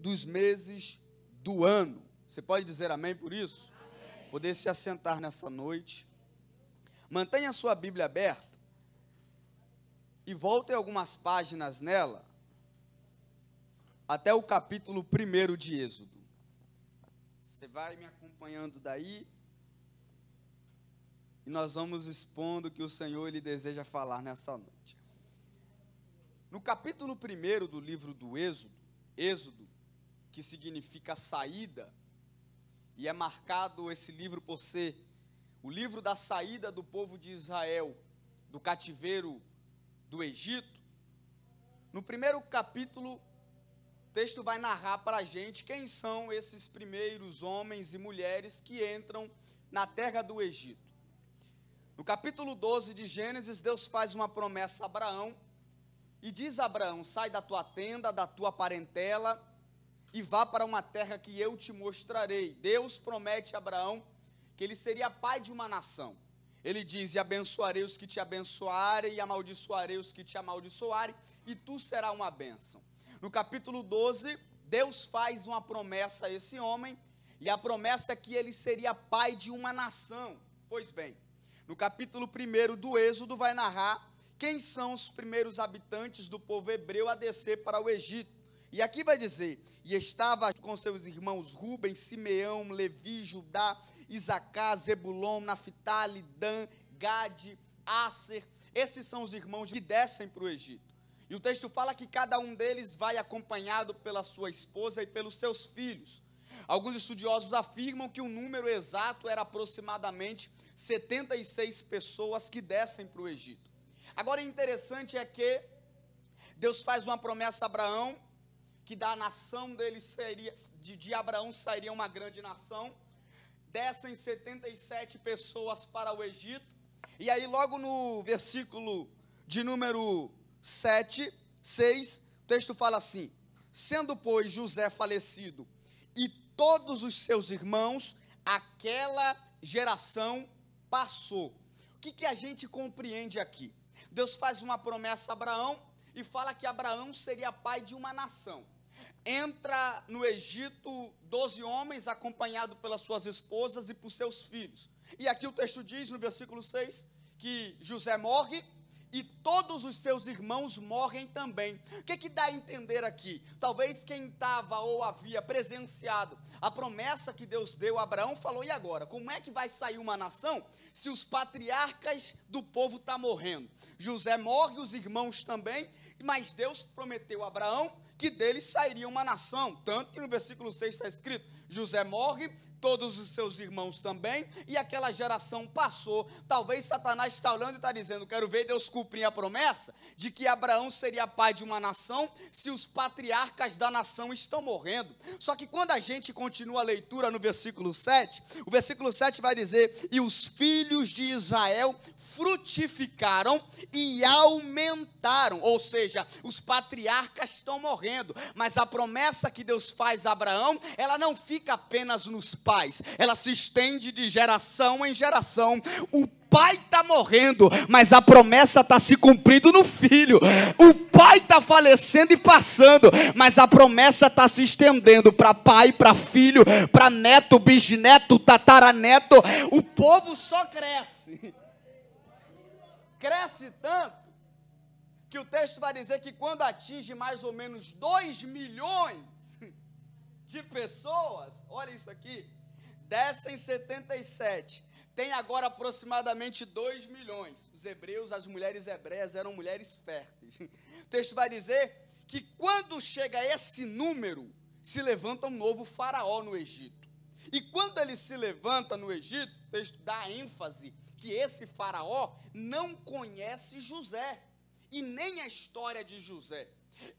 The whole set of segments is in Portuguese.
dos meses do ano. Você pode dizer amém por isso? Amém. Poder se assentar nessa noite. Mantenha a sua Bíblia aberta e volte algumas páginas nela até o capítulo 1 de Êxodo. Você vai me acompanhando daí e nós vamos expondo o que o Senhor ele deseja falar nessa noite. No capítulo 1 do livro do Êxodo, que significa saída, e é marcado esse livro por ser o livro da saída do povo de Israel do cativeiro do Egito. No primeiro capítulo, o texto vai narrar para a gente quem são esses primeiros homens e mulheres que entram na terra do Egito. No capítulo 12 de Gênesis, Deus faz uma promessa a Abraão e diz a Abraão: sai da tua tenda, da tua parentela e vá para uma terra que eu te mostrarei. Deus promete a Abraão que ele seria pai de uma nação. Ele diz: e abençoarei os que te abençoarem, e amaldiçoarei os que te amaldiçoarem, e tu serás uma bênção. No capítulo 12, Deus faz uma promessa a esse homem, e a promessa é que ele seria pai de uma nação. Pois bem, no capítulo 1 do Êxodo vai narrar quem são os primeiros habitantes do povo hebreu a descer para o Egito. E aqui vai dizer: e estava com seus irmãos Rúben, Simeão, Levi, Judá, Isacar, Zebulon, Naftali, Dan, Gade, Asser. Esses são os irmãos que descem para o Egito. E o texto fala que cada um deles vai acompanhado pela sua esposa e pelos seus filhos. Alguns estudiosos afirmam que o número exato era aproximadamente 76 pessoas que descem para o Egito. Agora, o interessante é que Deus faz uma promessa a Abraão, que da nação dele seria, de Abraão sairia uma grande nação. Descem 77 pessoas para o Egito, e aí logo no versículo de número 6, o texto fala assim: sendo, pois, José falecido, e todos os seus irmãos, aquela geração passou. O que a gente compreende aqui? Deus faz uma promessa a Abraão, e fala que Abraão seria pai de uma nação. Entra no Egito 12 homens, acompanhado pelas suas esposas e por seus filhos. E aqui o texto diz, no versículo 6, que José morre e todos os seus irmãos morrem também. O que dá a entender aqui? Talvez quem estava ou havia presenciado a promessa que Deus deu a Abraão, falou: e agora? Como é que vai sair uma nação se os patriarcas do povo estão morrendo? José morre, os irmãos também, mas Deus prometeu a Abraão que deles sairia uma nação, tanto que no versículo 6 está escrito: José morre, todos os seus irmãos também, e aquela geração passou. Talvez Satanás está olhando e está dizendo: quero ver Deus cumprir a promessa de que Abraão seria pai de uma nação, se os patriarcas da nação estão morrendo. Só que quando a gente continua a leitura no versículo 7, o versículo 7 vai dizer: e os filhos de Israel frutificaram e aumentaram, ou seja, os patriarcas estão morrendo, mas a promessa que Deus faz a Abraão, ela não fica apenas nos pais, ela se estende de geração em geração. O pai está morrendo, mas a promessa está se cumprindo no filho. O pai está falecendo e passando, mas a promessa está se estendendo para pai, para filho, para neto, bisneto, tataraneto. O povo só cresce. Cresce tanto que o texto vai dizer que quando atinge mais ou menos 2 milhões de pessoas, olha isso aqui, descem 77, tem agora aproximadamente 2 milhões. Os hebreus, as mulheres hebreias eram mulheres férteis. O texto vai dizer que quando chega esse número, se levanta um novo faraó no Egito. E quando ele se levanta no Egito, o texto dá ênfase que esse faraó não conhece José, e nem a história de José.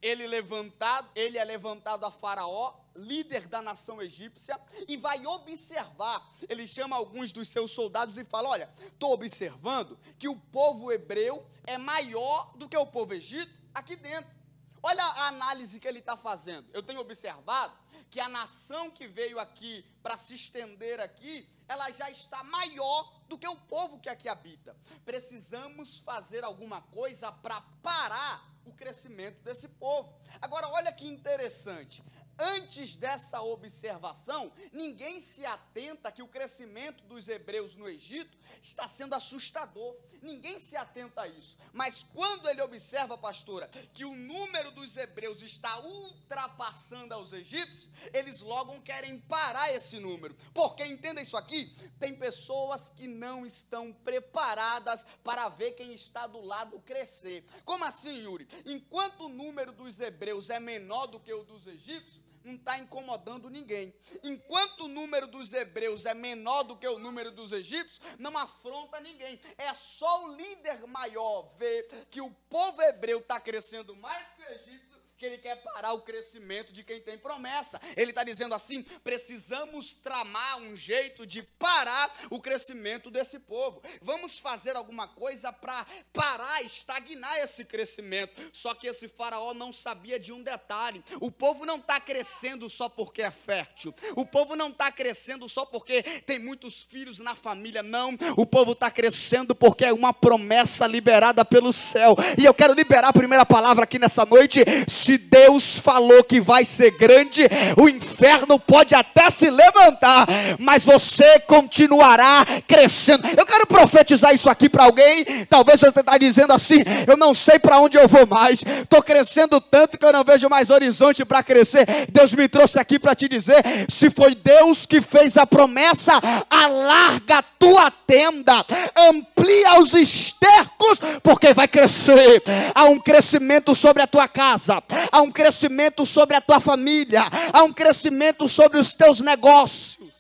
Ele é levantado a faraó, líder da nação egípcia, e vai observar. Ele chama alguns dos seus soldados e fala: olha, estou observando que o povo hebreu é maior do que o povo egípcio aqui dentro. Olha a análise que ele está fazendo. Eu tenho observado que a nação que veio aqui para se estender aqui, ela já está maior do que o povo que aqui habita. Precisamos fazer alguma coisa para parar o crescimento desse povo. Agora, olha que interessante. Antes dessa observação, ninguém se atenta que o crescimento dos hebreus no Egito está sendo assustador. Ninguém se atenta a isso. Mas quando ele observa, pastora, que o número dos hebreus está ultrapassando aos egípcios, eles logo querem parar esse número. Porque, entenda isso aqui, tem pessoas que não estão preparadas para ver quem está do lado crescer. Como assim, Yuri? Enquanto o número dos hebreus é menor do que o dos egípcios, não está incomodando ninguém. Enquanto o número dos hebreus é menor do que o número dos egípcios, não afronta ninguém. É só o líder maior ver que o povo hebreu está crescendo mais que o egípcio, que ele quer parar o crescimento de quem tem promessa. Ele está dizendo assim: precisamos tramar um jeito de parar o crescimento desse povo. Vamos fazer alguma coisa para parar, estagnar esse crescimento. Só que esse faraó não sabia de um detalhe: o povo não está crescendo só porque é fértil, o povo não está crescendo só porque tem muitos filhos na família, não. O povo está crescendo porque é uma promessa liberada pelo céu. E eu quero liberar a primeira palavra aqui nessa noite. Se Deus falou que vai ser grande, o inferno pode até se levantar, mas você continuará crescendo. Eu quero profetizar isso aqui para alguém. Talvez você está dizendo assim: eu não sei para onde eu vou mais, estou crescendo tanto que eu não vejo mais horizonte para crescer. Deus me trouxe aqui para te dizer: se foi Deus que fez a promessa, alarga a tua tenda, amplia os estercos, porque vai crescer. Há um crescimento sobre a tua casa, há um crescimento sobre a tua família, há um crescimento sobre os teus negócios.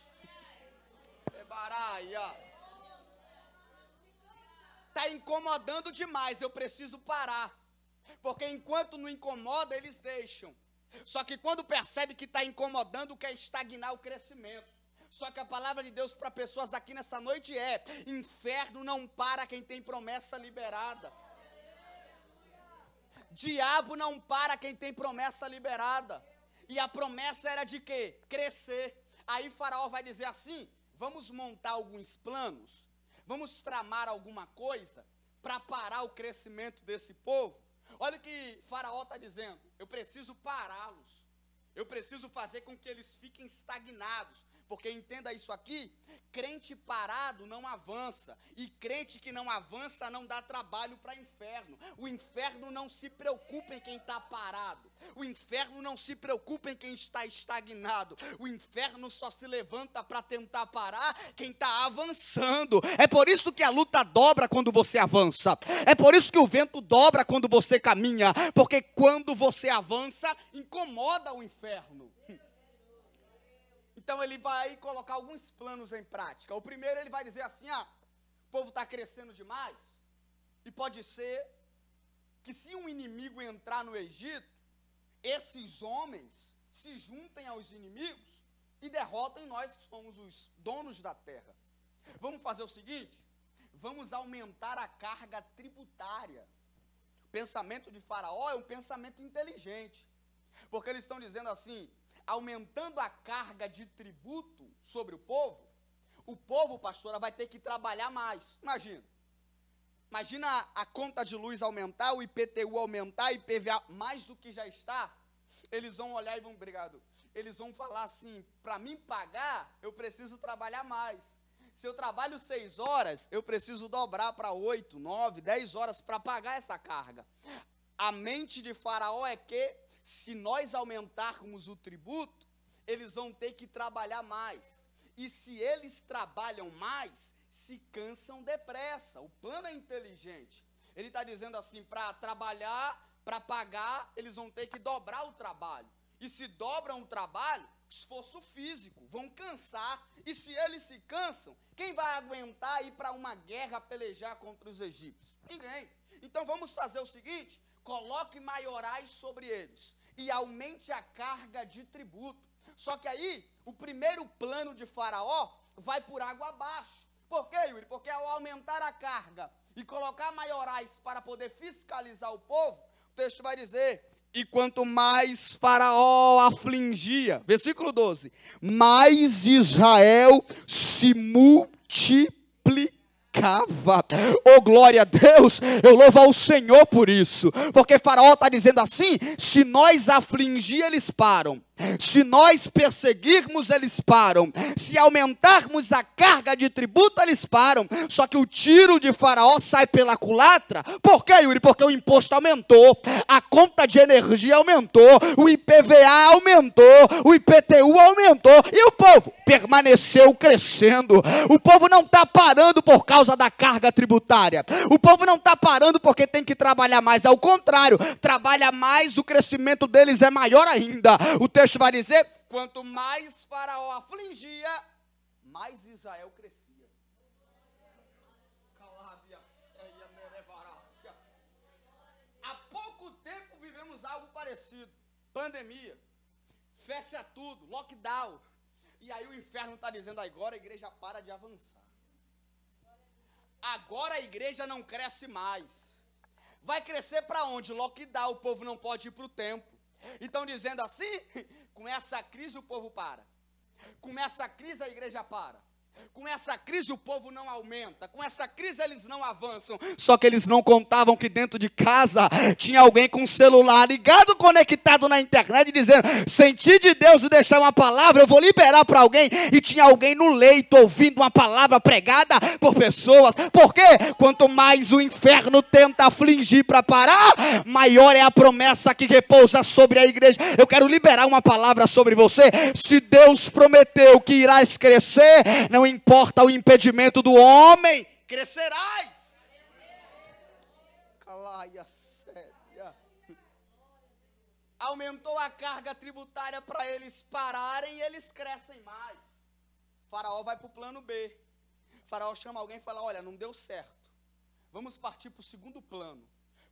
Está incomodando demais, eu preciso parar. Porque enquanto não incomoda, eles deixam. Só que quando percebe que está incomodando, quer estagnar o crescimento. Só que a palavra de Deus para pessoas aqui nessa noite é: inferno não para quem tem promessa liberada. Diabo não para quem tem promessa liberada. E a promessa era de quê? Crescer. Aí Faraó vai dizer assim: vamos montar alguns planos, vamos tramar alguma coisa para parar o crescimento desse povo. Olha o que Faraó está dizendo: eu preciso pará-los, eu preciso fazer com que eles fiquem estagnados. Porque entenda isso aqui: crente parado não avança, e crente que não avança não dá trabalho para o inferno. O inferno não se preocupa em quem está parado, o inferno não se preocupa em quem está estagnado. O inferno só se levanta para tentar parar quem está avançando. É por isso que a luta dobra quando você avança, é por isso que o vento dobra quando você caminha, porque quando você avança, incomoda o inferno. Então ele vai colocar alguns planos em prática. O primeiro, ele vai dizer assim: o povo está crescendo demais, e pode ser que se um inimigo entrar no Egito, esses homens se juntem aos inimigos e derrotem nós que somos os donos da terra. Vamos fazer o seguinte: vamos aumentar a carga tributária. O pensamento de Faraó é um pensamento inteligente, porque eles estão dizendo assim: aumentando a carga de tributo sobre o povo, pastora, vai ter que trabalhar mais. Imagina a conta de luz aumentar, o IPTU aumentar, IPVA mais do que já está. Eles vão olhar e vão, obrigado, eles vão falar assim: para mim pagar, eu preciso trabalhar mais. Se eu trabalho 6 horas, eu preciso dobrar para 8, 9, 10 horas para pagar essa carga. A mente de Faraó é que, se nós aumentarmos o tributo, eles vão ter que trabalhar mais. E se eles trabalham mais, se cansam depressa. O plano é inteligente. Ele está dizendo assim: para trabalhar, para pagar, eles vão ter que dobrar o trabalho. E se dobram o trabalho, esforço físico, vão cansar. E se eles se cansam, quem vai aguentar ir para uma guerra pelejar contra os egípcios? Ninguém. Então vamos fazer o seguinte: coloque maiorais sobre eles e aumente a carga de tributo. Só que aí, o primeiro plano de Faraó vai por água abaixo. Por quê, Yuri? Porque ao aumentar a carga e colocar maiorais para poder fiscalizar o povo, o texto vai dizer: e quanto mais Faraó afligia, versículo 12, mais Israel se multiplicava. Oh, glória a Deus, eu louvo ao Senhor por isso, porque Faraó está dizendo assim: se nós afligir, eles param, se nós perseguirmos, eles param, se aumentarmos a carga de tributo, eles param. Só que o tiro de Faraó sai pela culatra. Por quê, Yuri? Porque o imposto aumentou, a conta de energia aumentou, o IPVA aumentou, o IPTU aumentou, e o povo permaneceu crescendo. O povo não está parando por causa da carga tributária, o povo não está parando porque tem que trabalhar mais, ao contrário, trabalha mais, o crescimento deles é maior ainda. O texto vai dizer: quanto mais Faraó afligia, mais Israel crescia. Há pouco tempo vivemos algo parecido, pandemia, fecha tudo, lockdown, e aí o inferno está dizendo: agora a igreja para de avançar, agora a igreja não cresce mais. Vai crescer para onde? Lockdown, o povo não pode ir para o templo. Então, dizendo assim, com essa crise o povo para, com essa crise a igreja para, com essa crise o povo não aumenta, com essa crise eles não avançam. Só que eles não contavam que dentro de casa tinha alguém com o celular ligado, conectado na internet, dizendo: senti de Deus e deixar uma palavra, eu vou liberar para alguém. E tinha alguém no leito ouvindo uma palavra pregada por pessoas. Porque quanto mais o inferno tenta afligir para parar, maior é a promessa que repousa sobre a igreja. Eu quero liberar uma palavra sobre você. Se Deus prometeu que irás crescer, não importa o impedimento do homem, crescerás. Calaia séria. Aumentou a carga tributária para eles pararem e eles crescem mais. Faraó vai para o plano B. Faraó chama alguém e fala: olha, não deu certo, vamos partir para o segundo plano.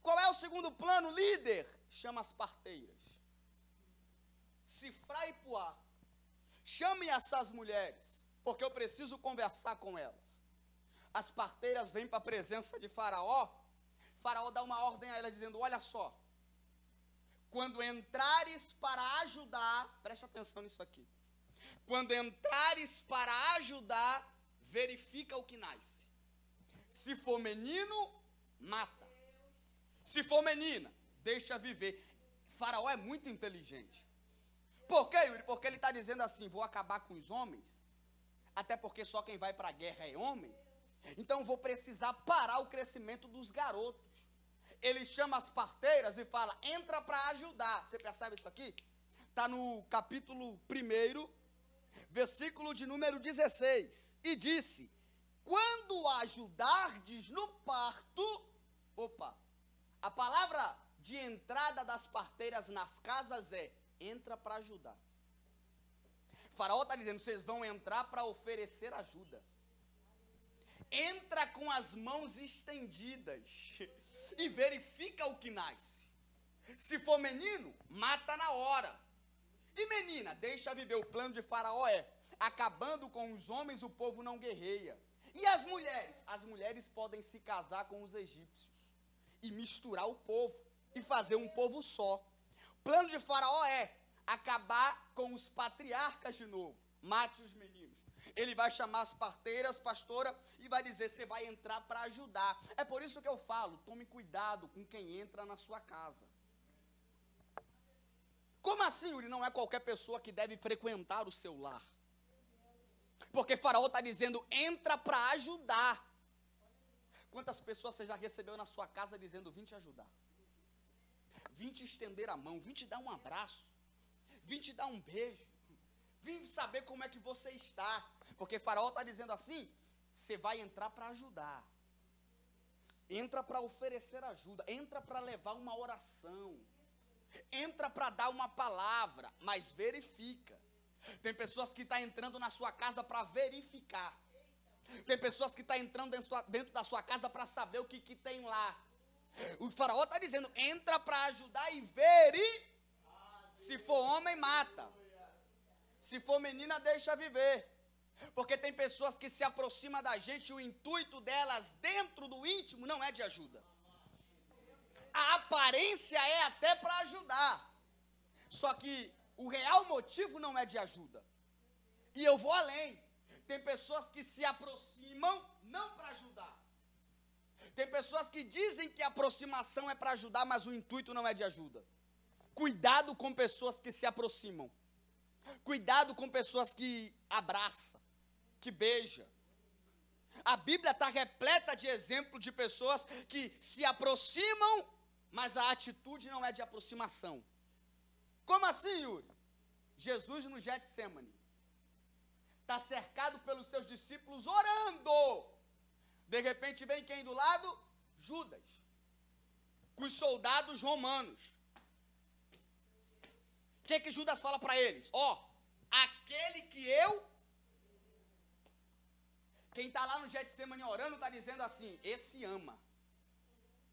Qual é o segundo plano, líder? Chama as parteiras, Sifrá e Puá. Chame essas mulheres, porque eu preciso conversar com elas. As parteiras vêm para a presença de Faraó. Faraó dá uma ordem a elas dizendo: olha só, quando entrares para ajudar, preste atenção nisso aqui, quando entrares para ajudar, verifica o que nasce. Se for menino, mata. Se for menina, deixa viver. Faraó é muito inteligente. Por quê, Yuri? Porque ele está dizendo assim: vou acabar com os homens, até porque só quem vai para a guerra é homem, então vou precisar parar o crescimento dos garotos. Ele chama as parteiras e fala: entra para ajudar. Você percebe isso aqui? Está no capítulo 1, versículo de número 16. E disse: quando ajudardes no parto. A palavra de entrada das parteiras nas casas é: entra para ajudar. Faraó está dizendo: vocês vão entrar para oferecer ajuda. Entra com as mãos estendidas e verifica o que nasce. Se for menino, mata na hora. E menina, deixa viver. O plano de Faraó é: acabando com os homens, o povo não guerreia. E as mulheres? As mulheres podem se casar com os egípcios e misturar o povo e fazer um povo só. O plano de Faraó é acabar com os patriarcas de novo. Mate os meninos. Ele vai chamar as parteiras, pastora, e vai dizer: você vai entrar para ajudar. É por isso que eu falo: tome cuidado com quem entra na sua casa. Como assim, Yuri? Não é qualquer pessoa que deve frequentar o seu lar. Porque Faraó está dizendo: entra para ajudar. Quantas pessoas você já recebeu na sua casa dizendo: vim te ajudar, vim te estender a mão, vim te dar um abraço, vim te dar um beijo, vim saber como é que você está. Porque Faraó está dizendo assim: você vai entrar para ajudar, entra para oferecer ajuda, entra para levar uma oração, entra para dar uma palavra, mas verifica. Tem pessoas que estão entrando na sua casa para verificar. Tem pessoas que estão entrando dentro da sua casa para saber o que tem lá. O Faraó está dizendo: entra para ajudar e verifica. Se for homem, mata. Se for menina, deixa viver. Porque tem pessoas que se aproximam da gente e o intuito delas dentro do íntimo não é de ajuda. A aparência é até para ajudar. Só que o real motivo não é de ajuda. E eu vou além. Tem pessoas que se aproximam não para ajudar. Tem pessoas que dizem que a aproximação é para ajudar, mas o intuito não é de ajuda. Cuidado com pessoas que se aproximam. Cuidado com pessoas que abraçam, que beijam. A Bíblia está repleta de exemplos de pessoas que se aproximam, mas a atitude não é de aproximação. Como assim, Yuri? Jesus no Getsemane está cercado pelos seus discípulos orando. De repente vem quem do lado? Judas, com os soldados romanos. O que Judas fala para eles? Aquele que eu... Quem está lá no Getsemane orando está dizendo assim, esse ama.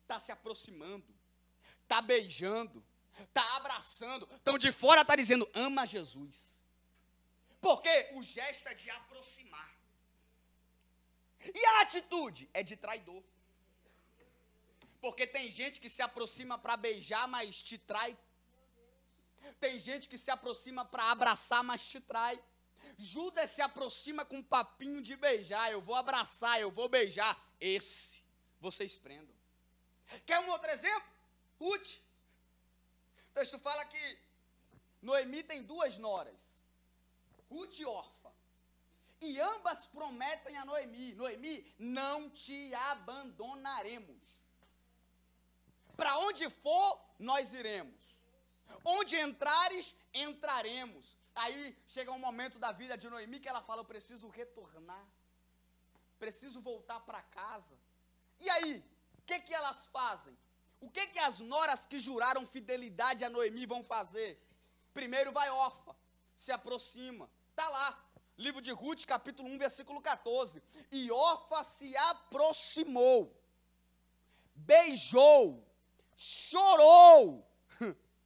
Está se aproximando, está beijando, está abraçando. Então de fora está dizendo, ama Jesus. Porque o gesto é de aproximar. E a atitude é de traidor. Porque tem gente que se aproxima para beijar, mas te trai. Tem gente que se aproxima para abraçar, mas te trai. Judas se aproxima com um papinho de beijar. Eu vou abraçar, eu vou beijar. Esse, vocês prendam. Quer um outro exemplo? Ruth. O texto fala que Noemi tem 2 noras. Ruth e Orfa. E ambas prometem a Noemi, Noemi, não te abandonaremos. Para onde for, nós iremos. Onde entrares, entraremos. Aí chega um momento da vida de Noemi que ela fala, eu preciso retornar. Preciso voltar para casa. E aí, o que elas fazem? O que as noras que juraram fidelidade a Noemi vão fazer? Primeiro vai Orfa, se aproxima. Está lá. Livro de Ruth, capítulo 1, versículo 14. E Orfa se aproximou, beijou, chorou,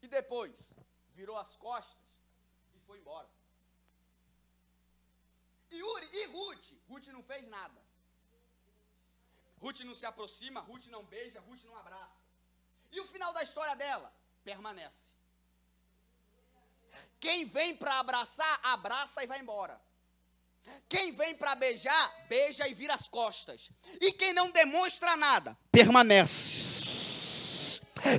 e depois virou as costas e foi embora. E Ruth não fez nada. Ruth não se aproxima, Ruth não beija, Ruth não abraça. E o final da história dela? Permanece. Quem vem para abraçar, abraça e vai embora. Quem vem para beijar, beija e vira as costas. E quem não demonstra nada, permanece.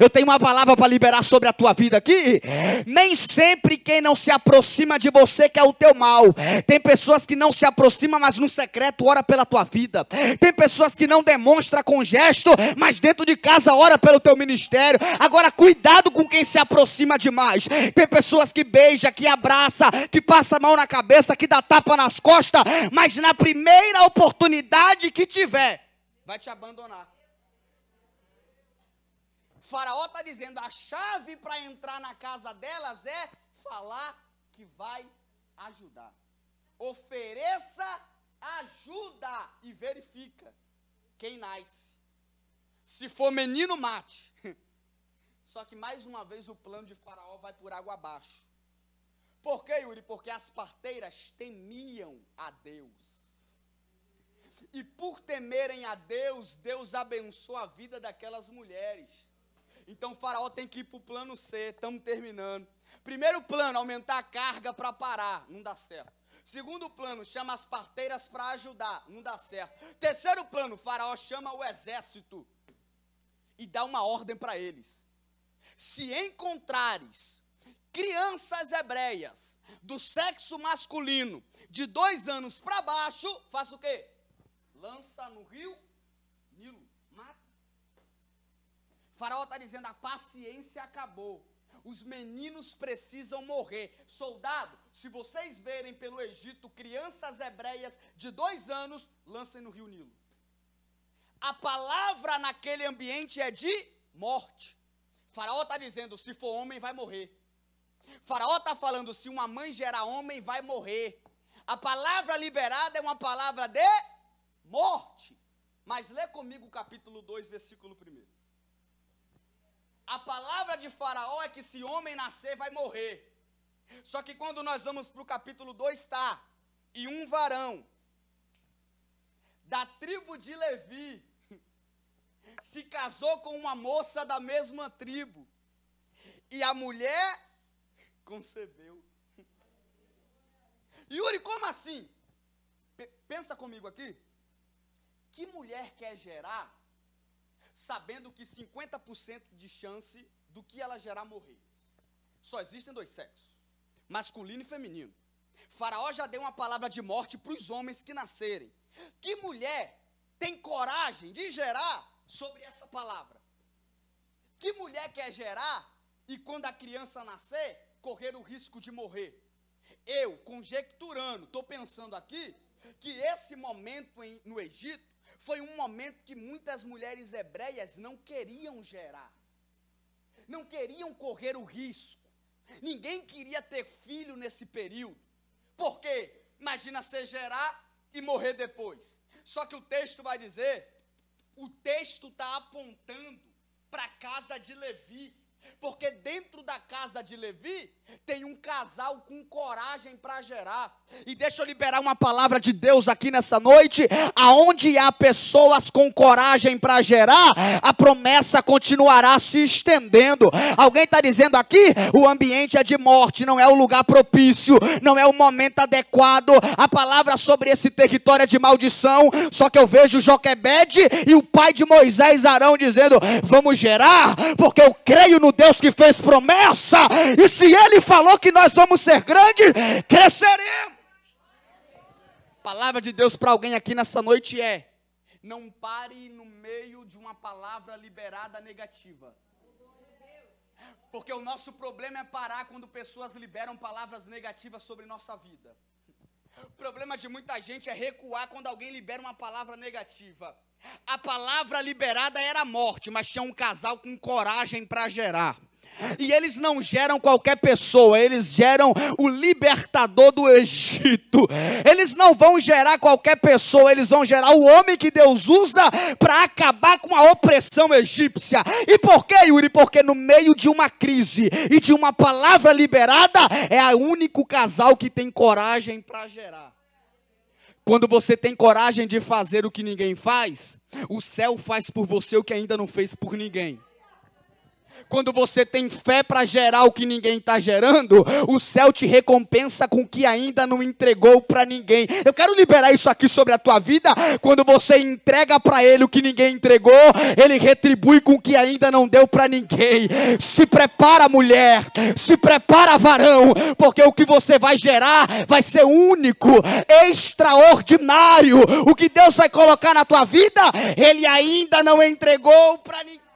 Eu tenho uma palavra para liberar sobre a tua vida aqui. Nem sempre quem não se aproxima de você quer o teu mal. Tem pessoas que não se aproximam, mas no secreto ora pela tua vida. Tem pessoas que não demonstram com gesto, mas dentro de casa ora pelo teu ministério. Agora cuidado com quem se aproxima demais. Tem pessoas que beija, que abraça, que passa a mão na cabeça, que dá tapa nas costas, mas na primeira oportunidade que tiver, vai te abandonar. Faraó está dizendo, a chave para entrar na casa delas é falar que vai ajudar. Ofereça ajuda e verifica quem nasce. Se for menino, mate. Só que mais uma vez o plano de Faraó vai por água abaixo. Por quê, Yuri? Porque as parteiras temiam a Deus. E por temerem a Deus, Deus abençoa a vida daquelas mulheres. Então o Faraó tem que ir para o plano C, estamos terminando. Primeiro plano, aumentar a carga para parar, não dá certo. Segundo plano, chama as parteiras para ajudar, não dá certo. Terceiro plano, o Faraó chama o exército e dá uma ordem para eles. Se encontrares crianças hebreias do sexo masculino de 2 anos para baixo, faça o quê? Lança no rio Nilo, mata. Faraó está dizendo, a paciência acabou. Os meninos precisam morrer. Soldado, se vocês verem pelo Egito crianças hebreias de 2 anos, lancem no rio Nilo. A palavra naquele ambiente é de morte. Faraó está dizendo, se for homem vai morrer. Faraó está falando, se uma mãe gerar homem vai morrer. A palavra liberada é uma palavra de morte. Mas lê comigo o capítulo 2, versículo 1. A palavra de Faraó é que se homem nascer vai morrer. Só que quando nós vamos para o capítulo 2 está, e um varão da tribo de Levi se casou com uma moça da mesma tribo, e a mulher concebeu. Yuri, como assim? Pensa comigo aqui. Que mulher quer gerar sabendo que 50% de chance do que ela gerar morrer? Só existem dois sexos, masculino e feminino. Faraó já deu uma palavra de morte para os homens que nascerem. Que mulher tem coragem de gerar sobre essa palavra? Que mulher quer gerar e quando a criança nascer, correr o risco de morrer? Eu, conjecturando, estou pensando aqui, que esse momento no Egito foi um momento que muitas mulheres hebreias não queriam gerar. Não queriam correr o risco. Ninguém queria ter filho nesse período. Por quê? Imagina você gerar e morrer depois. Só que o texto vai dizer, o texto está apontando para a casa de Levi. Porque dentro da casa de Levi, tem um casal com coragem para gerar. E deixa eu liberar uma palavra de Deus aqui nessa noite. Aonde há pessoas com coragem para gerar, a promessa continuará se estendendo. Alguém está dizendo aqui, o ambiente é de morte, não é o lugar propício, não é o momento adequado. A palavra sobre esse território é de maldição. Só que eu vejo Joquebede e o pai de Moisés, Arão, dizendo, vamos gerar, porque eu creio no Deus que fez promessa, e se ele falou que nós vamos ser grandes, cresceremos. Palavra de Deus para alguém aqui nessa noite é, não pare no meio de uma palavra liberada negativa. Porque o nosso problema é parar quando pessoas liberam palavras negativas sobre nossa vida. O problema de muita gente é recuar quando alguém libera uma palavra negativa. A palavra liberada era morte, mas tinha um casal com coragem para gerar. E eles não geram qualquer pessoa, eles geram o libertador do Egito. Eles não vão gerar qualquer pessoa, eles vão gerar o homem que Deus usa para acabar com a opressão egípcia. E por quê, Yuri? Porque no meio de uma crise e de uma palavra liberada, é o único casal que tem coragem para gerar. Quando você tem coragem de fazer o que ninguém faz, o céu faz por você o que ainda não fez por ninguém. Quando você tem fé para gerar o que ninguém está gerando, o céu te recompensa com o que ainda não entregou para ninguém. Eu quero liberar isso aqui sobre a tua vida. Quando você entrega para ele o que ninguém entregou, ele retribui com o que ainda não deu para ninguém. Se prepara, mulher, se prepara, varão, porque o que você vai gerar vai ser único, extraordinário. O que Deus vai colocar na tua vida, ele ainda não entregou para ninguém.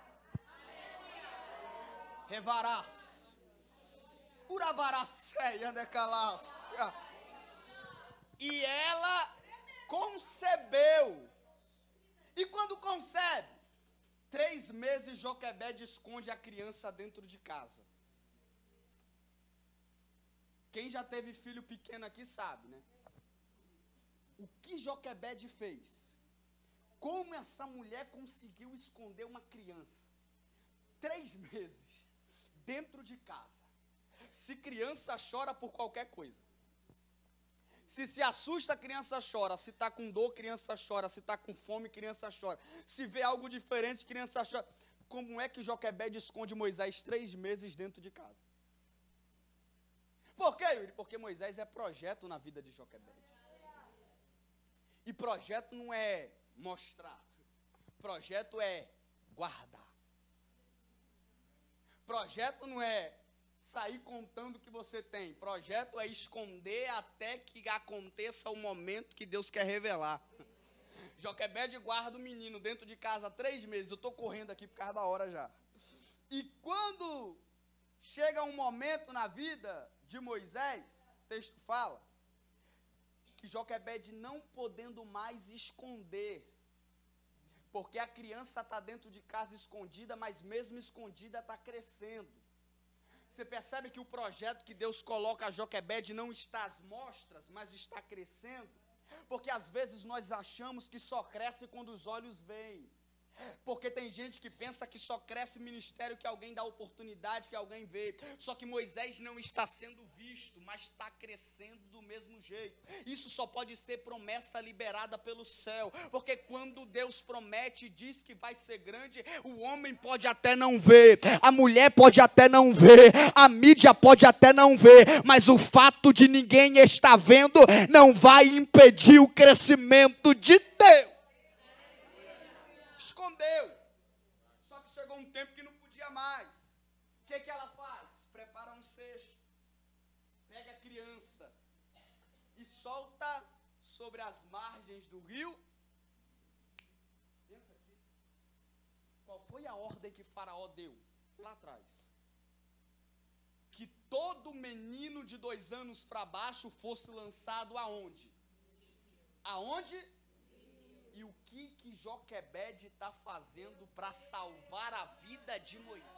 Revarás, uravarás, e ela concebeu. E quando concebe, 3 meses Joquebede esconde a criança dentro de casa. Quem já teve filho pequeno aqui sabe, né? O que Joquebede fez? Como essa mulher conseguiu esconder uma criança? 3 meses. Dentro de casa. Se criança chora por qualquer coisa. Se assusta, a criança chora. Se está com dor, criança chora. Se está com fome, criança chora. Se vê algo diferente, criança chora. Como é que Joquebede esconde Moisés 3 meses dentro de casa? Por quê, Yuri? Porque Moisés é projeto na vida de Joquebede. E projeto não é mostrar. Projeto é guardar. Projeto não é sair contando o que você tem. Projeto é esconder até que aconteça o momento que Deus quer revelar. Joquebede guarda o menino dentro de casa 3 meses. Eu estou correndo aqui por causa da hora já. E quando chega um momento na vida de Moisés, o texto fala, que Joquebede não podendo mais esconder, porque a criança está dentro de casa escondida, mas mesmo escondida está crescendo. Você percebe que o projeto que Deus coloca a Joquebede não está às mostras, mas está crescendo? Porque às vezes nós achamos que só cresce quando os olhos veem. Porque tem gente que pensa que só cresce ministério que alguém dá oportunidade, que alguém vê. Só que Moisés não está sendo visto, mas está crescendo do mesmo jeito. Isso só pode ser promessa liberada pelo céu. Porque quando Deus promete e diz que vai ser grande, o homem pode até não ver, a mulher pode até não ver, a mídia pode até não ver, mas o fato de ninguém estar vendo não vai impedir o crescimento de Deus. Escondeu, só que chegou um tempo que não podia mais. O que ela faz? Prepara um cesto, pega a criança e solta sobre as margens do rio. Pensa aqui, qual foi a ordem que Faraó deu lá atrás? Que todo menino de 2 anos para baixo fosse lançado aonde? Aonde? E o que Joquebede está fazendo para salvar a vida de Moisés?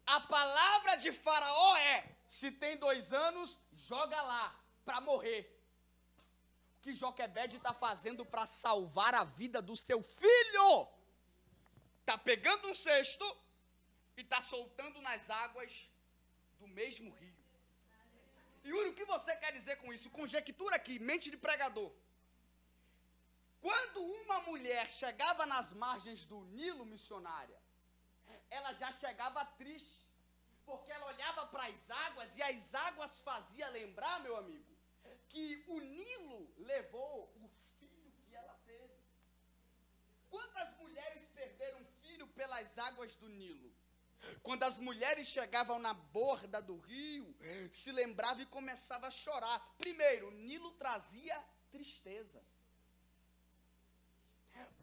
A palavra de Faraó é: se tem 2 anos, joga lá, para morrer. O que Joquebede está fazendo para salvar a vida do seu filho? Está pegando um cesto e está soltando nas águas do mesmo rio. Yuri, o que você quer dizer com isso? Conjectura aqui, mente de pregador. Quando uma mulher chegava nas margens do Nilo, missionária, ela já chegava triste, porque ela olhava para as águas e as águas faziam lembrar, meu amigo, que o Nilo levou o filho que ela teve. Quantas mulheres perderam filho pelas águas do Nilo? Quando as mulheres chegavam na borda do rio, se lembravam e começavam a chorar. Primeiro, o Nilo trazia tristeza.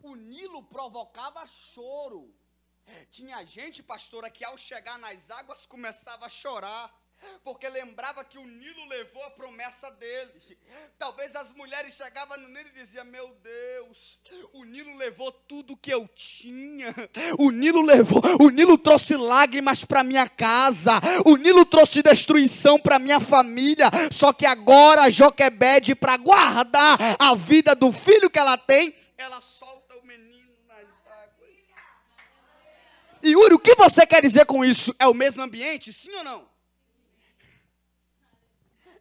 O Nilo provocava choro. Tinha gente, pastora, que ao chegar nas águas começava a chorar, porque lembrava que o Nilo levou a promessa deles. Talvez as mulheres chegavam no Nilo e diziam: meu Deus, o Nilo levou tudo que eu tinha, o Nilo trouxe lágrimas para minha casa, o Nilo trouxe destruição para minha família. Só que agora Joquebede, para guardar a vida do filho que ela tem, ela solta o menino nas águas. E Yuri, o que você quer dizer com isso? É o mesmo ambiente, sim ou não?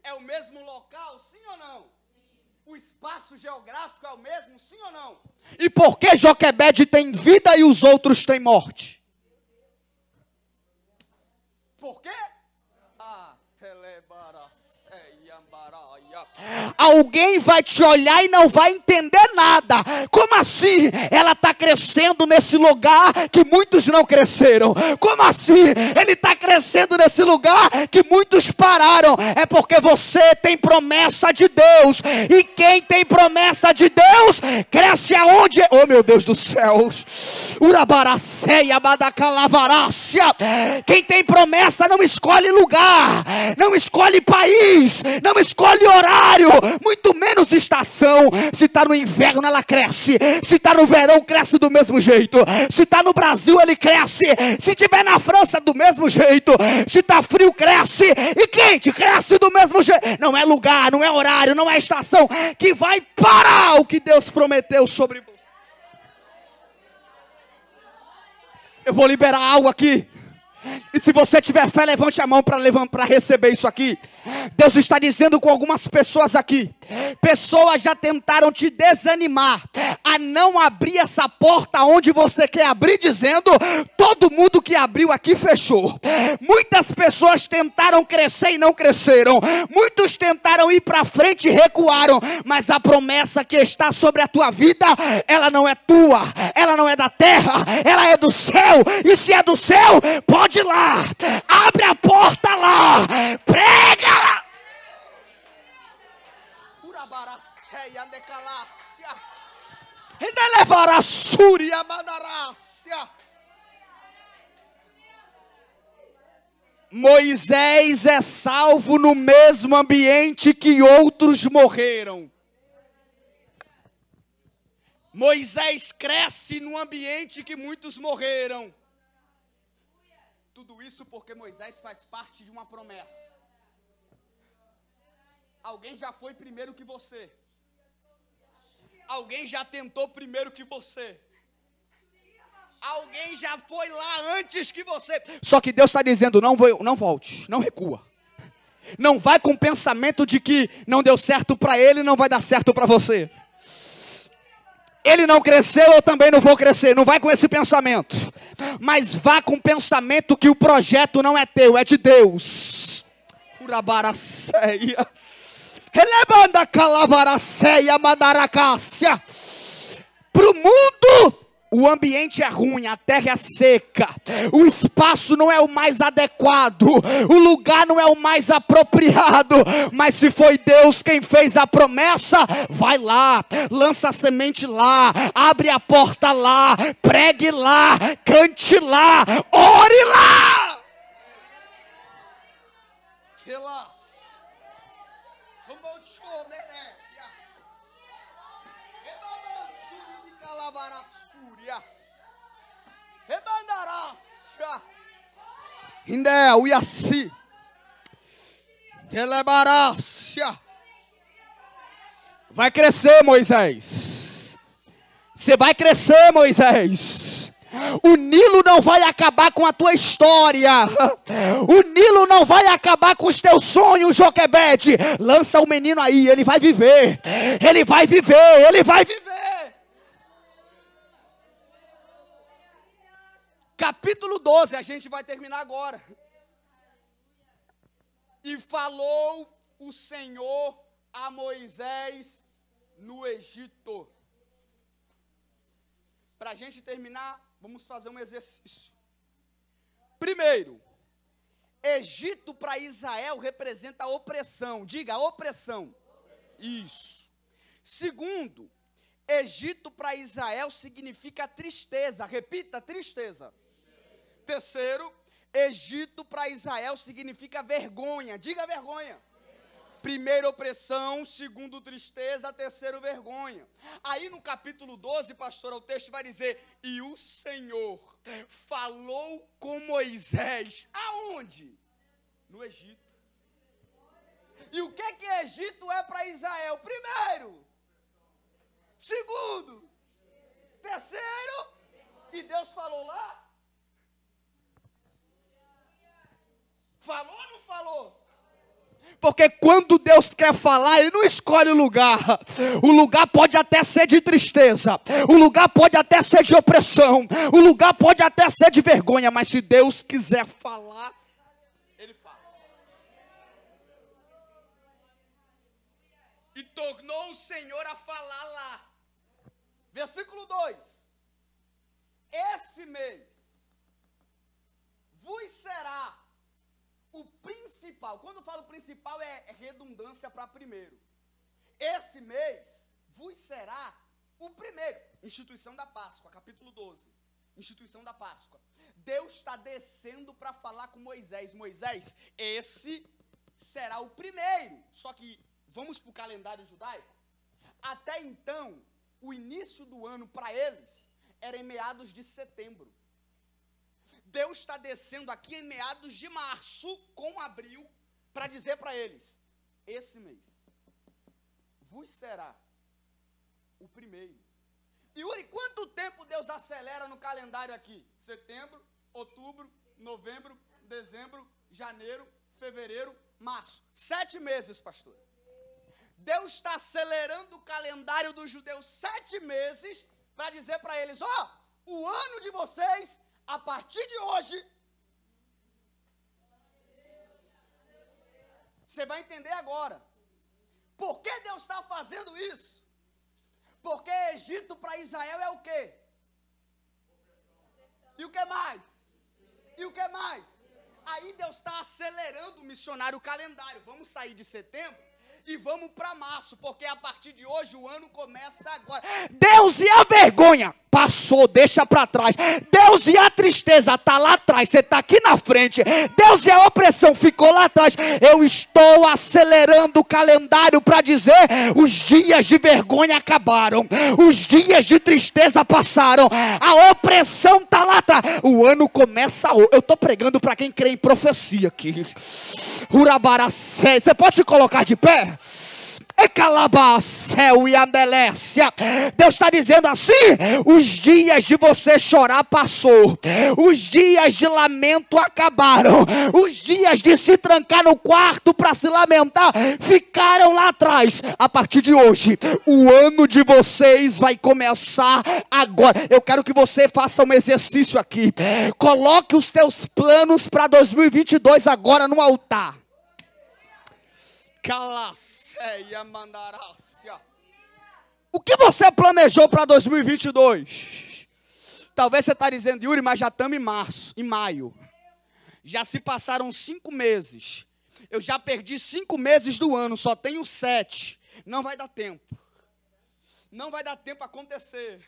É o mesmo local, sim ou não? O espaço geográfico é o mesmo, sim ou não? E por que Joquebede tem vida e os outros têm morte? Por quê? Alguém vai te olhar e não vai entender nada. Como assim? Ela está crescendo nesse lugar que muitos não cresceram. Como assim? Ele está crescendo nesse lugar que muitos pararam. É porque você tem promessa de Deus. E quem tem promessa de Deus, cresce aonde? Oh, meu Deus do céu. Urabaraceia, badacalavarácia. Quem tem promessa não escolhe lugar, não escolhe país, não escolhe horário, muito menos estação. Se está no inverno, ela cresce. Se está no verão, cresce do mesmo jeito. Se está no Brasil, ele cresce. Se estiver na França, do mesmo jeito. Se está frio, cresce. E quente, cresce do mesmo jeito. Não é lugar, não é horário, não é estação que vai parar o que Deus prometeu sobre você. Eu vou liberar algo aqui. E se você tiver fé, levante a mão para receber isso aqui. Deus está dizendo com algumas pessoas aqui. Pessoas já tentaram te desanimar a não abrir essa porta onde você quer abrir, dizendo: todo mundo que abriu aqui fechou. Muitas pessoas tentaram crescer e não cresceram. Muitos tentaram ir para frente e recuaram. Mas a promessa que está sobre a tua vida, ela não é tua, ela não é da terra, ela é do céu. E se é do céu, pode ir lá, abre a porta lá, prega lá. Moisés é salvo no mesmo ambiente que outros morreram. Moisés cresce no ambiente que muitos morreram. Tudo isso porque Moisés faz parte de uma promessa. Alguém já foi primeiro que você. Alguém já tentou primeiro que você. Alguém já foi lá antes que você. Só que Deus está dizendo, não volte, não recua. Não vai com o pensamento de que não deu certo para ele, não vai dar certo para você. Ele não cresceu, eu também não vou crescer. Não vai com esse pensamento. Mas vá com o pensamento que o projeto não é teu, é de Deus. Urabaraceia. Relebanda calavaraceia mandaracácia. Para o mundo, o ambiente é ruim, a terra é seca, o espaço não é o mais adequado, o lugar não é o mais apropriado, mas se foi Deus quem fez a promessa, vai lá, lança a semente lá, abre a porta lá, pregue lá, cante lá, ore lá. Indé, uiaci. Telebarácia. Vai crescer, Moisés. Você vai crescer, Moisés. O Nilo não vai acabar com a tua história. O Nilo não vai acabar com os teus sonhos, Joquebede. Lança o menino aí, ele vai viver. Ele vai viver, ele vai viver. Capítulo 12, a gente vai terminar agora. E falou o Senhor a Moisés no Egito. Para a gente terminar, vamos fazer um exercício. Primeiro, Egito para Israel representa opressão. Diga, opressão. Isso. Segundo, Egito para Israel significa tristeza. Repita, tristeza. Terceiro, Egito para Israel significa vergonha. Diga vergonha. Primeiro opressão, segundo tristeza, terceiro vergonha. Aí no capítulo 12, pastor, o texto vai dizer, e o Senhor falou com Moisés. Aonde? No Egito. E o que Egito é para Israel? Primeiro. Segundo. Terceiro. E Deus falou lá? Falou ou não falou? Porque quando Deus quer falar, Ele não escolhe o lugar. O lugar pode até ser de tristeza. O lugar pode até ser de opressão. O lugar pode até ser de vergonha. Mas se Deus quiser falar, Ele fala. E tornou o Senhor a falar lá. Versículo 2. Esse mês vos será o principal. Quando eu falo principal é redundância para primeiro. Esse mês vos será o primeiro. Instituição da Páscoa, capítulo 12. Instituição da Páscoa. Deus está descendo para falar com Moisés. Moisés, esse será o primeiro. Só que vamos para o calendário judaico. Até então, o início do ano para eles era em meados de setembro. Deus está descendo aqui em meados de março, com abril, para dizer para eles, esse mês vos será o primeiro. E Yuri, quanto tempo Deus acelera no calendário aqui? Setembro, outubro, novembro, dezembro, janeiro, fevereiro, março. 7 meses, pastor. Deus está acelerando o calendário dos judeus 7 meses, para dizer para eles, o ano de vocês, a partir de hoje, você vai entender agora. Por que Deus está fazendo isso? Porque Egito para Israel é o quê? E o que mais? E o que mais? Aí Deus está acelerando o missionário calendário. Vamos sair de setembro e vamos para março, porque a partir de hoje o ano começa agora. Deus e a vergonha passou, deixa para trás. Deus e a tristeza está lá atrás, você está aqui na frente. Deus e a opressão ficou lá atrás. Eu estou acelerando o calendário para dizer, os dias de vergonha acabaram, os dias de tristeza passaram, a opressão está lá atrás. O ano começa hoje. Eu estou pregando para quem crê em profecia aqui. Urabaracé, você pode se colocar de pé? Calabacéu e Amelécia. Deus está dizendo assim: os dias de você chorar passou, os dias de lamento acabaram, os dias de se trancar no quarto para se lamentar ficaram lá atrás. A partir de hoje, o ano de vocês vai começar agora. Eu quero que você faça um exercício aqui. Coloque os teus planos para 2022 agora no altar. O que você planejou para 2022? Talvez você está dizendo: Yuri, mas já estamos em maio. Já se passaram 5 meses. Eu já perdi 5 meses do ano, só tenho 7. Não vai dar tempo. Não vai dar tempo acontecer.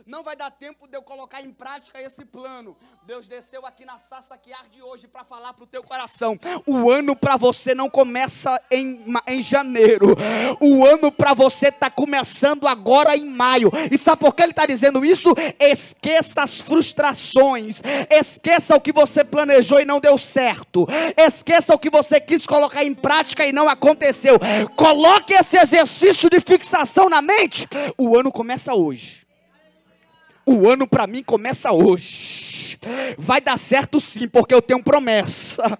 Não vai dar tempo de eu colocar em prática esse plano. Deus desceu aqui na Sarça que Arde hoje para falar para o teu coração. O ano para você não começa em janeiro. O ano para você está começando agora em maio. E sabe por que ele está dizendo isso? Esqueça as frustrações. Esqueça o que você planejou e não deu certo. Esqueça o que você quis colocar em prática e não aconteceu. Coloque esse exercício de fixação na mente. O ano começa hoje. O ano para mim começa hoje. Vai dar certo sim, porque eu tenho promessa.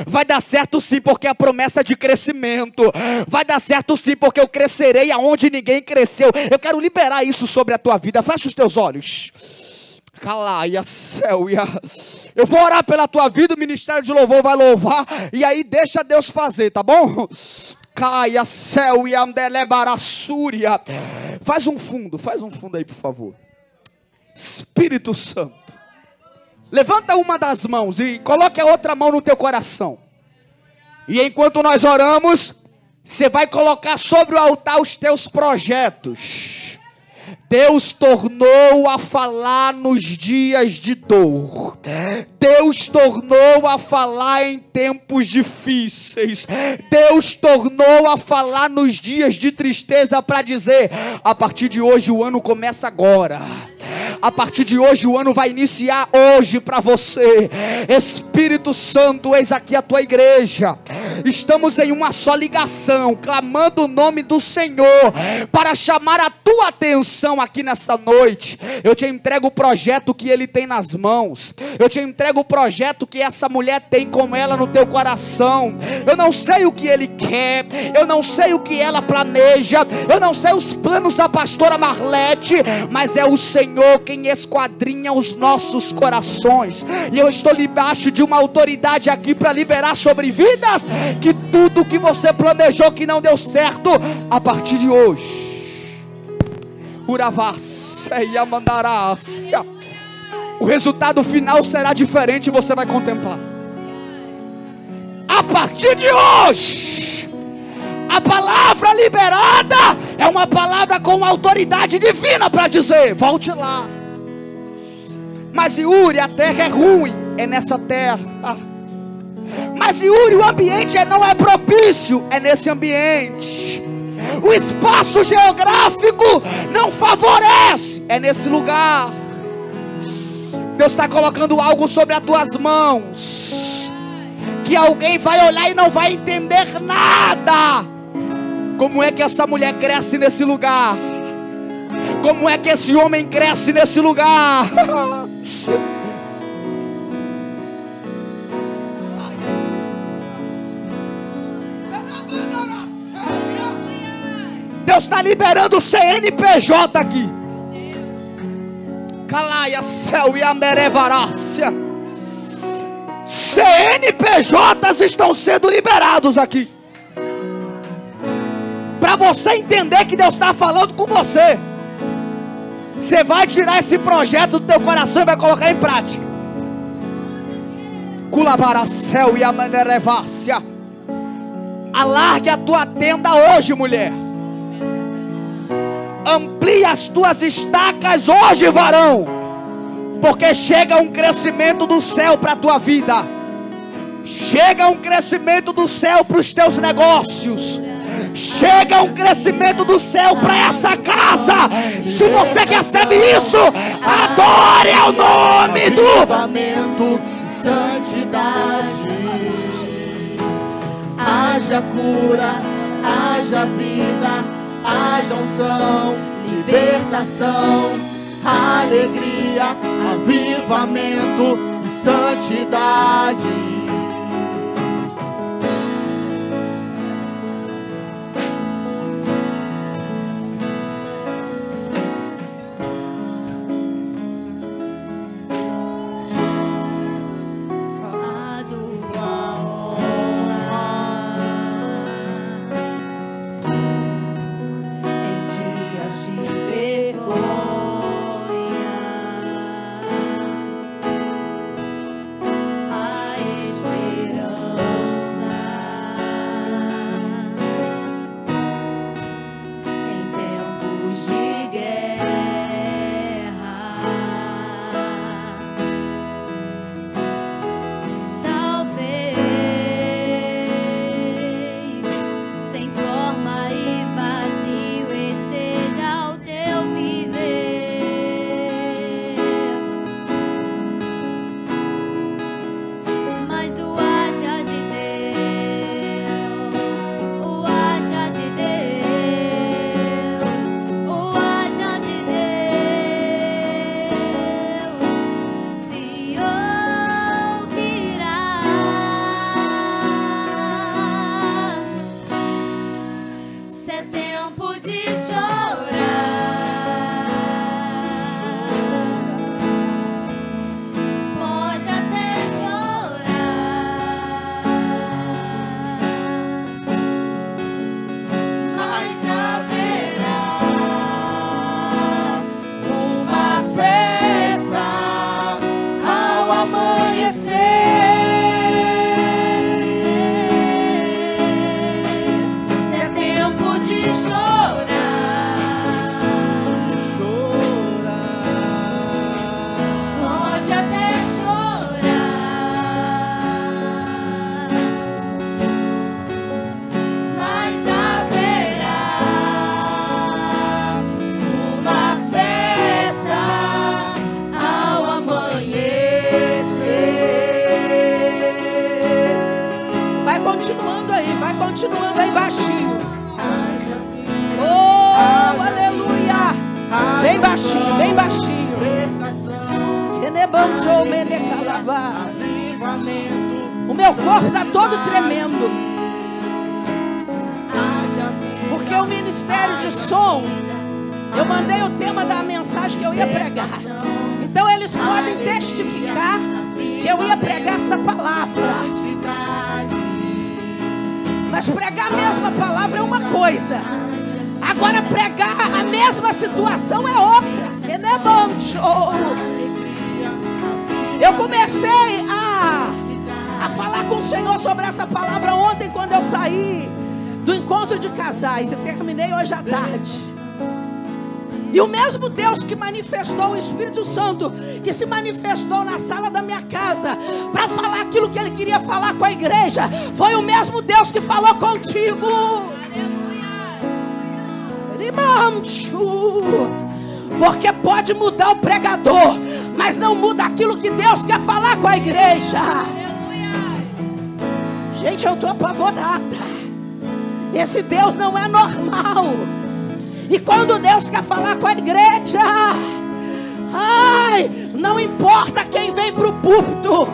Vai dar certo sim, porque a promessa é de crescimento. Vai dar certo sim, porque eu crescerei aonde ninguém cresceu. Eu quero liberar isso sobre a tua vida. Fecha os teus olhos. Calaia, céu, eu vou orar pela tua vida, o ministério de louvor vai louvar. E aí deixa Deus fazer, tá bom? Caia, céu, e andelebarasúria. Faz um fundo aí, por favor. Espírito Santo, levanta uma das mãos e coloque a outra mão no teu coração. E enquanto nós oramos, você vai colocar sobre o altar os teus projetos. Deus tornou a falar nos dias de dor. Deus tornou a falar em tempos difíceis. Deus tornou a falar nos dias de tristeza para dizer: a partir de hoje o ano começa agora. A partir de hoje o ano vai iniciar hoje para você. Espírito Santo, eis aqui a tua igreja. Estamos em uma só ligação, clamando o nome do Senhor para chamar a tua atenção aqui nessa noite. Eu te entrego o projeto que Ele tem nas mãos. Eu te entrego o projeto que essa mulher tem com ela no teu coração. Eu não sei o que Ele quer, eu não sei o que ela planeja, eu não sei os planos da pastora Marlete, mas é o Senhor quem esquadrinha os nossos corações. E eu estou debaixo de uma autoridade aqui para liberar sobre vidas que tudo que você planejou que não deu certo, a partir de hoje, o resultado final será diferente e você vai contemplar. A partir de hoje, a palavra liberada é uma palavra com autoridade divina para dizer: volte lá. Mas Yuri, a terra é ruim, é nessa terra. Mas Yuri, o ambiente não é propício, é nesse ambiente. O espaço geográfico não favorece, é nesse lugar. Deus está colocando algo sobre as tuas mãos, que alguém vai olhar e não vai entender nada. Como é que essa mulher cresce nesse lugar? Como é que esse homem cresce nesse lugar? Deus está liberando o CNPJ aqui. Calaia, céu e amerevarácia. CNPJs estão sendo liberados aqui. Para você entender que Deus está falando com você. Você vai tirar esse projeto do teu coração e vai colocar em prática. Culabaracel e amanerevácia. Alargue a tua tenda hoje, mulher. Amplie as tuas estacas hoje, varão. Porque chega um crescimento do céu para a tua vida. Chega um crescimento do céu para os teus negócios. Chega um crescimento do céu para essa casa. Se você recebe isso, adore ao nome do avivamento, santidade. Haja cura, haja vida, haja unção, libertação, alegria, avivamento e santidade. Continuando aí baixinho. Oh, aleluia. Bem baixinho, bem baixinho. O meu corpo está todo tremendo. Porque o ministério de som, eu mandei o tema da mensagem que eu ia pregar. Então eles podem testificar que eu ia pregar essa palavra. Mas pregar a mesma palavra é uma coisa. Agora pregar a mesma situação é outra. Eu comecei a falar com o Senhor sobre essa palavra ontem, quando eu saí do encontro de casais, e terminei hoje à tarde. E o mesmo Deus que manifestou o Espírito Santo, que se manifestou na sala da minha casa para falar aquilo que Ele queria falar com a igreja, foi o mesmo Deus que falou contigo. Porque pode mudar o pregador, mas não muda aquilo que Deus quer falar com a igreja. Gente, eu estou apavorada. Esse Deus não é normal. E quando Deus quer falar com a igreja, não importa quem vem para o púlpito.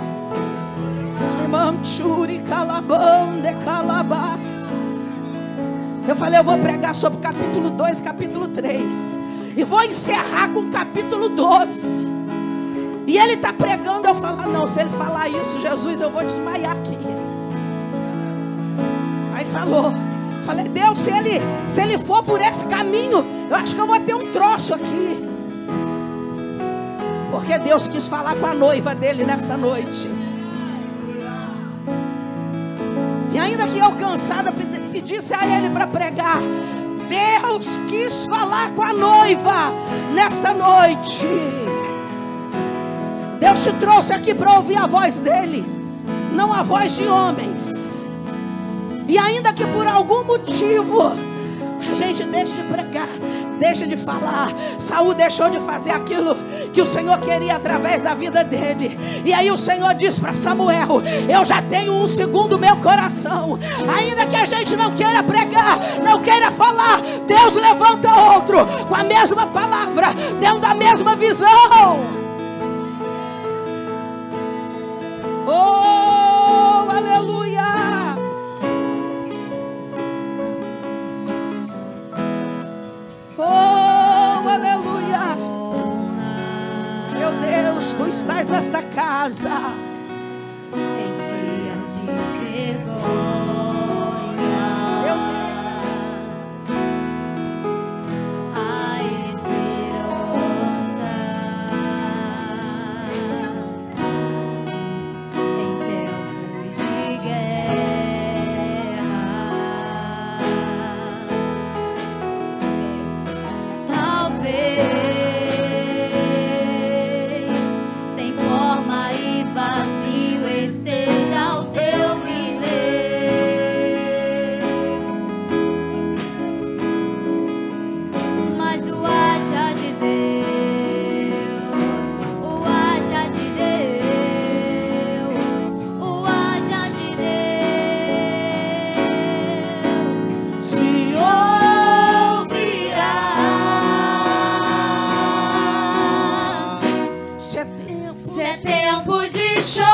Eu falei, eu vou pregar sobre capítulo 2, capítulo 3. E vou encerrar com capítulo 12. E ele está pregando, eu falo, não, se ele falar isso, Jesus, eu vou desmaiar aqui. Aí falou. Falei, Deus, se ele for por esse caminho, eu acho que eu vou ter um troço aqui. Porque Deus quis falar com a noiva dele nessa noite. E ainda que eu cansada pedisse a ele para pregar, Deus quis falar com a noiva nessa noite. Deus te trouxe aqui para ouvir a voz dele, não a voz de homens. E ainda que por algum motivo a gente deixe de pregar, deixe de falar, Saul deixou de fazer aquilo que o Senhor queria através da vida dele. E aí o Senhor diz para Samuel: eu já tenho um segundo meu coração. Ainda que a gente não queira pregar, não queira falar, Deus levanta outro com a mesma palavra, dentro da mesma visão. Oh, aleluia! Oh, aleluia! Meu Deus, tu estás nesta casa. Em dias de vergonha, Meu a esperança. Em tempos de guerra, talvez sem forma e vazio esteja o teu viver, mas o haja de Deus, o haja de Deus, o haja de Deus Se ouvirá. Se é tempo, Se é tempo de chorar,